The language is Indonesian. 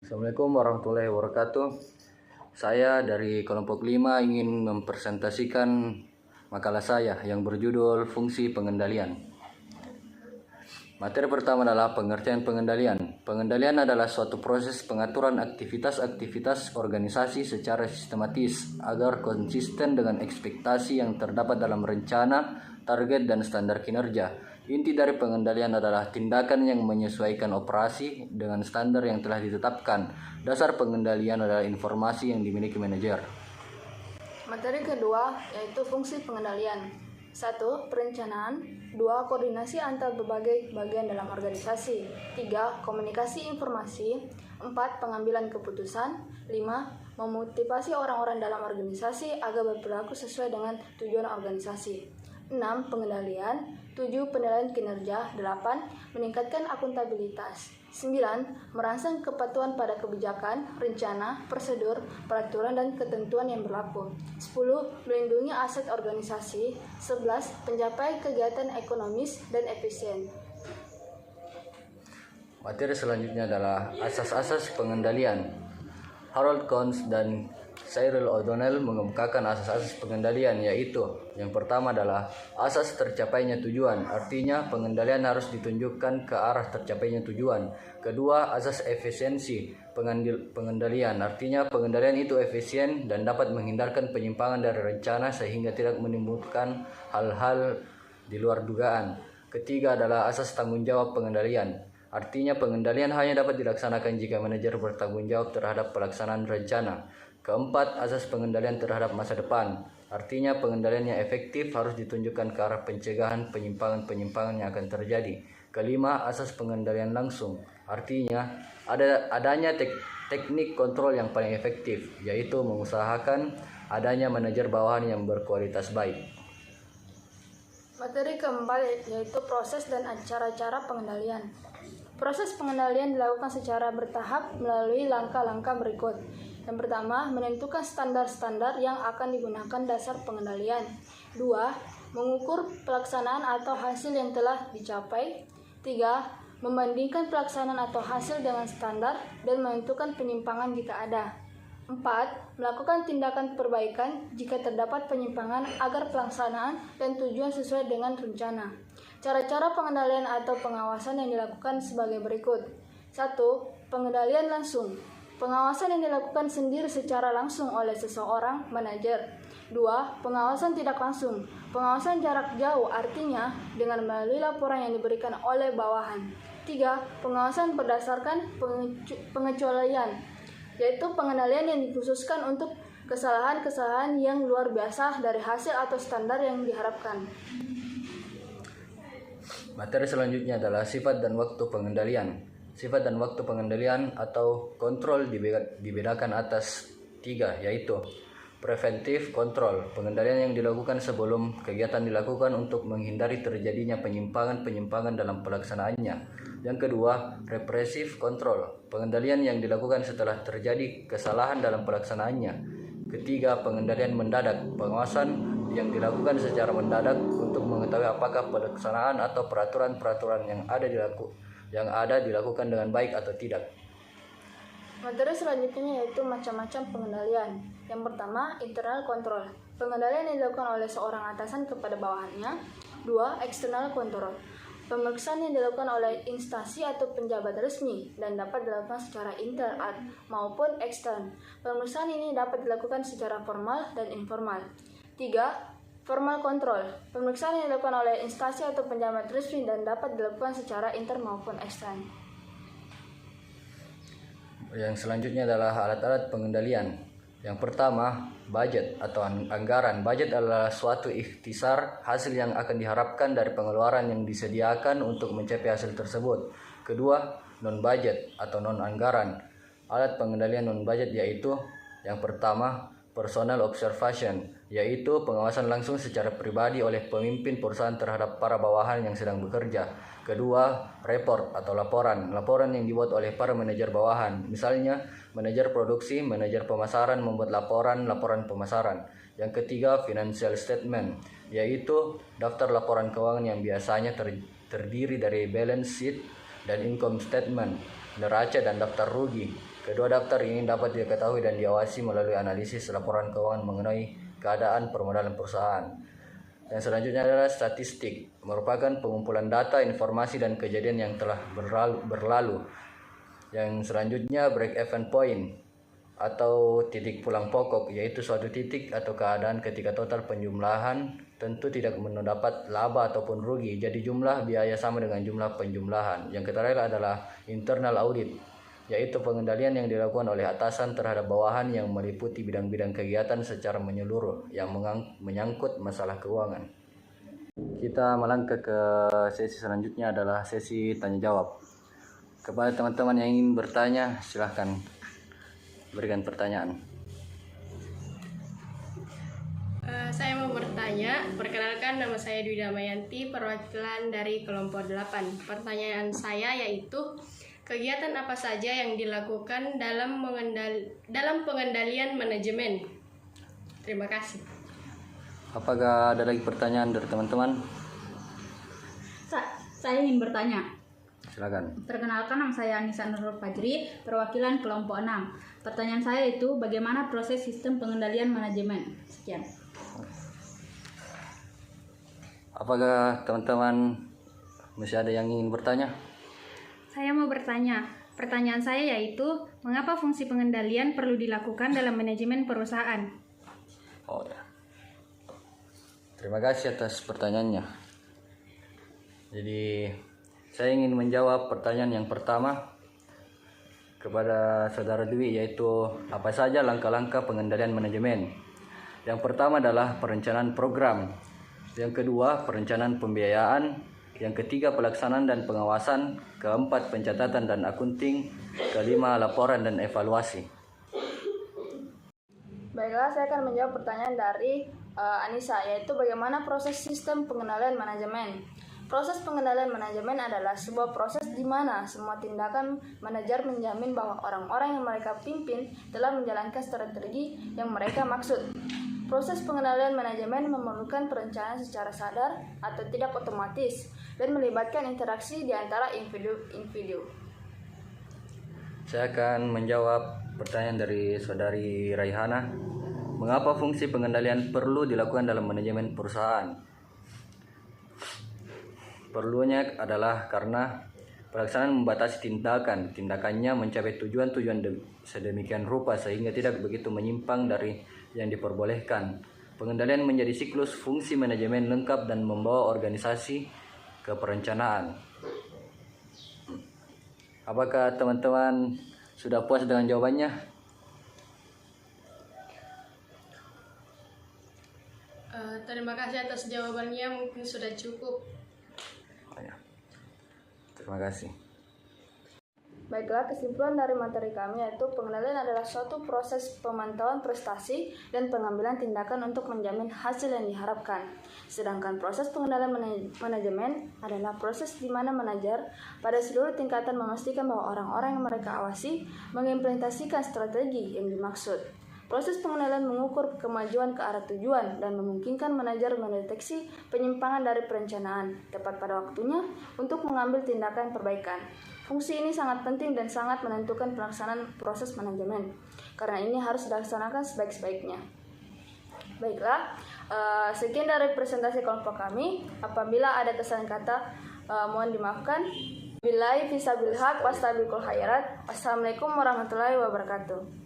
Assalamualaikum warahmatullahi wabarakatuh. Saya dari kelompok 5 ingin mempresentasikan makalah saya yang berjudul Fungsi Pengendalian. Materi pertama adalah pengertian pengendalian. Pengendalian adalah suatu proses pengaturan aktivitas-aktivitas organisasi secara sistematis agar konsisten dengan ekspektasi yang terdapat dalam rencana, target, dan standar kinerja. Inti dari pengendalian adalah tindakan yang menyesuaikan operasi dengan standar yang telah ditetapkan. Dasar pengendalian adalah informasi yang dimiliki manajer. Materi kedua yaitu fungsi pengendalian. 1. Perencanaan. 2. Koordinasi antar berbagai bagian dalam organisasi. 3. Komunikasi informasi. 4. Pengambilan keputusan. 5. Memotivasi orang-orang dalam organisasi agar berperilaku sesuai dengan tujuan organisasi. 6. Pengendalian. 7. Penilaian kinerja. 8. Meningkatkan akuntabilitas. 9. Merangsang kepatuhan pada kebijakan, rencana, prosedur, peraturan, dan ketentuan yang berlaku. 10. Melindungi aset organisasi. 11. Pencapaian kegiatan ekonomis dan efisien. Materi selanjutnya adalah asas-asas pengendalian. Harold Kohns dan Cyril O'Donnell mengemukakan asas-asas pengendalian, yaitu yang pertama adalah asas tercapainya tujuan, artinya pengendalian harus ditunjukkan ke arah tercapainya tujuan. Kedua, asas efisiensi pengendalian, artinya pengendalian itu efisien dan dapat menghindarkan penyimpangan dari rencana sehingga tidak menimbulkan hal-hal di luar dugaan. Ketiga adalah asas tanggung jawab pengendalian. Artinya pengendalian hanya dapat dilaksanakan jika manajer bertanggung jawab terhadap pelaksanaan rencana. Keempat, asas pengendalian terhadap masa depan. Artinya pengendalian yang efektif harus ditunjukkan ke arah pencegahan penyimpangan-penyimpangan yang akan terjadi. Kelima, asas pengendalian langsung. Artinya adanya teknik kontrol yang paling efektif, yaitu mengusahakan adanya manajer bawahan yang berkualitas baik. Materi keempat yaitu proses dan cara-cara pengendalian. Proses pengendalian dilakukan secara bertahap melalui langkah-langkah berikut. Yang pertama, menentukan standar-standar yang akan digunakan dasar pengendalian. 2. Mengukur pelaksanaan atau hasil yang telah dicapai. 3. Membandingkan pelaksanaan atau hasil dengan standar dan menentukan penyimpangan jika ada. 4. Melakukan tindakan perbaikan jika terdapat penyimpangan agar pelaksanaan dan tujuan sesuai dengan rencana. Cara-cara pengendalian atau pengawasan yang dilakukan sebagai berikut. 1. Pengendalian langsung. Pengawasan yang dilakukan sendiri secara langsung oleh seseorang manajer. 2. Pengawasan tidak langsung. Pengawasan jarak jauh, artinya dengan melalui laporan yang diberikan oleh bawahan. 3. Pengawasan berdasarkan pengecualian, yaitu pengendalian yang dikhususkan untuk kesalahan-kesalahan yang luar biasa dari hasil atau standar yang diharapkan. Materi selanjutnya adalah sifat dan waktu pengendalian. Sifat dan waktu pengendalian atau kontrol dibedakan atas 3, yaitu preventif kontrol, pengendalian yang dilakukan sebelum kegiatan dilakukan untuk menghindari terjadinya penyimpangan-penyimpangan dalam pelaksanaannya. Yang kedua, represif kontrol, pengendalian yang dilakukan setelah terjadi kesalahan dalam pelaksanaannya. Ketiga, pengendalian mendadak, pengawasan yang dilakukan secara mendadak untuk mengetahui apakah pelaksanaan atau peraturan-peraturan yang ada dilakukan dengan baik atau tidak. Materi selanjutnya yaitu macam-macam pengendalian. Yang pertama, internal control. Pengendalian yang dilakukan oleh seorang atasan kepada bawahannya. 2. External control. Pemeriksaan yang dilakukan oleh instansi atau penjabat resmi dan dapat dilakukan secara intern maupun ekstern. Pemeriksaan ini dapat dilakukan secara formal dan informal. 3. Formal control. Pemeriksaan yang dilakukan oleh instansi atau penjabat resmi dan dapat dilakukan secara intern maupun ekstern. Yang selanjutnya adalah alat-alat pengendalian. Yang pertama, budget atau anggaran. Budget adalah suatu ikhtisar hasil yang akan diharapkan dari pengeluaran yang disediakan untuk mencapai hasil tersebut. Kedua, non-budget atau non-anggaran. Alat pengendalian non-budget yaitu yang pertama, personal observation, yaitu pengawasan langsung secara pribadi oleh pemimpin perusahaan terhadap para bawahan yang sedang bekerja. Kedua, report atau laporan yang dibuat oleh para manajer bawahan. Misalnya, manajer produksi, manajer pemasaran membuat laporan pemasaran. Yang ketiga, financial statement, yaitu daftar laporan keuangan yang biasanya terdiri dari balance sheet dan income statement, neraca dan daftar rugi. Kedua daftar ini dapat diketahui dan diawasi melalui analisis laporan keuangan mengenai keadaan permodalan perusahaan. Yang selanjutnya adalah statistik, merupakan pengumpulan data, informasi, dan kejadian yang telah berlalu. Yang selanjutnya break-even point atau titik pulang pokok, yaitu suatu titik atau keadaan ketika total penjumlahan tentu tidak mendapat laba ataupun rugi, jadi jumlah biaya sama dengan jumlah penjumlahan. Yang terakhir adalah internal audit, yaitu pengendalian yang dilakukan oleh atasan terhadap bawahan yang meliputi bidang-bidang kegiatan secara menyeluruh yang menyangkut masalah keuangan. Kita melangkah ke sesi selanjutnya adalah sesi tanya jawab. Kepada teman-teman yang ingin bertanya, silahkan berikan pertanyaan. Saya mau bertanya, perkenalkan nama saya Dwi Damayanti, perwakilan dari kelompok 8. Pertanyaan saya yaitu, kegiatan apa saja yang dilakukan dalam pengendalian manajemen? Terima kasih. Apakah ada lagi pertanyaan dari teman-teman? Saya ingin bertanya. Silakan. Perkenalkan, nama saya Anissa Nurul Fajri, perwakilan kelompok 6. Pertanyaan saya itu, bagaimana proses sistem pengendalian manajemen? Sekian. Apakah teman-teman masih ada yang ingin bertanya? Saya mau bertanya. Pertanyaan saya yaitu, mengapa fungsi pengendalian perlu dilakukan dalam manajemen perusahaan? Oh ya. Terima kasih atas pertanyaannya. Jadi, saya ingin menjawab pertanyaan yang pertama kepada Saudara Dwi, yaitu apa saja langkah-langkah pengendalian manajemen. Yang pertama adalah perencanaan program. Yang kedua, perencanaan pembiayaan. Yang ketiga, pelaksanaan dan pengawasan. Keempat, pencatatan dan akunting. Kelima, laporan dan evaluasi. Baiklah, saya akan menjawab pertanyaan dari Anissa, yaitu bagaimana proses sistem pengendalian manajemen. Proses pengendalian manajemen adalah sebuah proses di mana semua tindakan manajer menjamin bahwa orang-orang yang mereka pimpin telah menjalankan strategi yang mereka maksud. Proses pengendalian manajemen memerlukan perencanaan secara sadar atau tidak otomatis dan melibatkan interaksi di antara individu. Saya akan menjawab pertanyaan dari Saudari Raihana. Mengapa fungsi pengendalian perlu dilakukan dalam manajemen perusahaan? Perlunya adalah karena pelaksanaan membatasi tindakannya mencapai tujuan-tujuan sedemikian rupa sehingga tidak begitu menyimpang dari yang diperbolehkan. Pengendalian menjadi siklus fungsi manajemen lengkap dan membawa organisasi ke perencanaan. Apakah teman-teman sudah puas dengan jawabannya? Terima kasih atas jawabannya, mungkin sudah cukup. Terima kasih. Baiklah, kesimpulan dari materi kami yaitu pengendalian adalah suatu proses pemantauan prestasi dan pengambilan tindakan untuk menjamin hasil yang diharapkan. Sedangkan proses pengendalian manajemen adalah proses di mana manajer pada seluruh tingkatan memastikan bahwa orang-orang yang mereka awasi mengimplementasikan strategi yang dimaksud. Proses pengendalian mengukur kemajuan ke arah tujuan dan memungkinkan manajer mendeteksi penyimpangan dari perencanaan tepat pada waktunya untuk mengambil tindakan perbaikan. Fungsi ini sangat penting dan sangat menentukan pelaksanaan proses manajemen, karena ini harus dilaksanakan sebaik-baiknya. Baiklah, sekian dari presentasi kelompok kami. Apabila ada kesalahan kata, mohon dimaafkan. Billahi fisabilil haq wastabiqul khairat. Wassalamualaikum warahmatullahi wabarakatuh.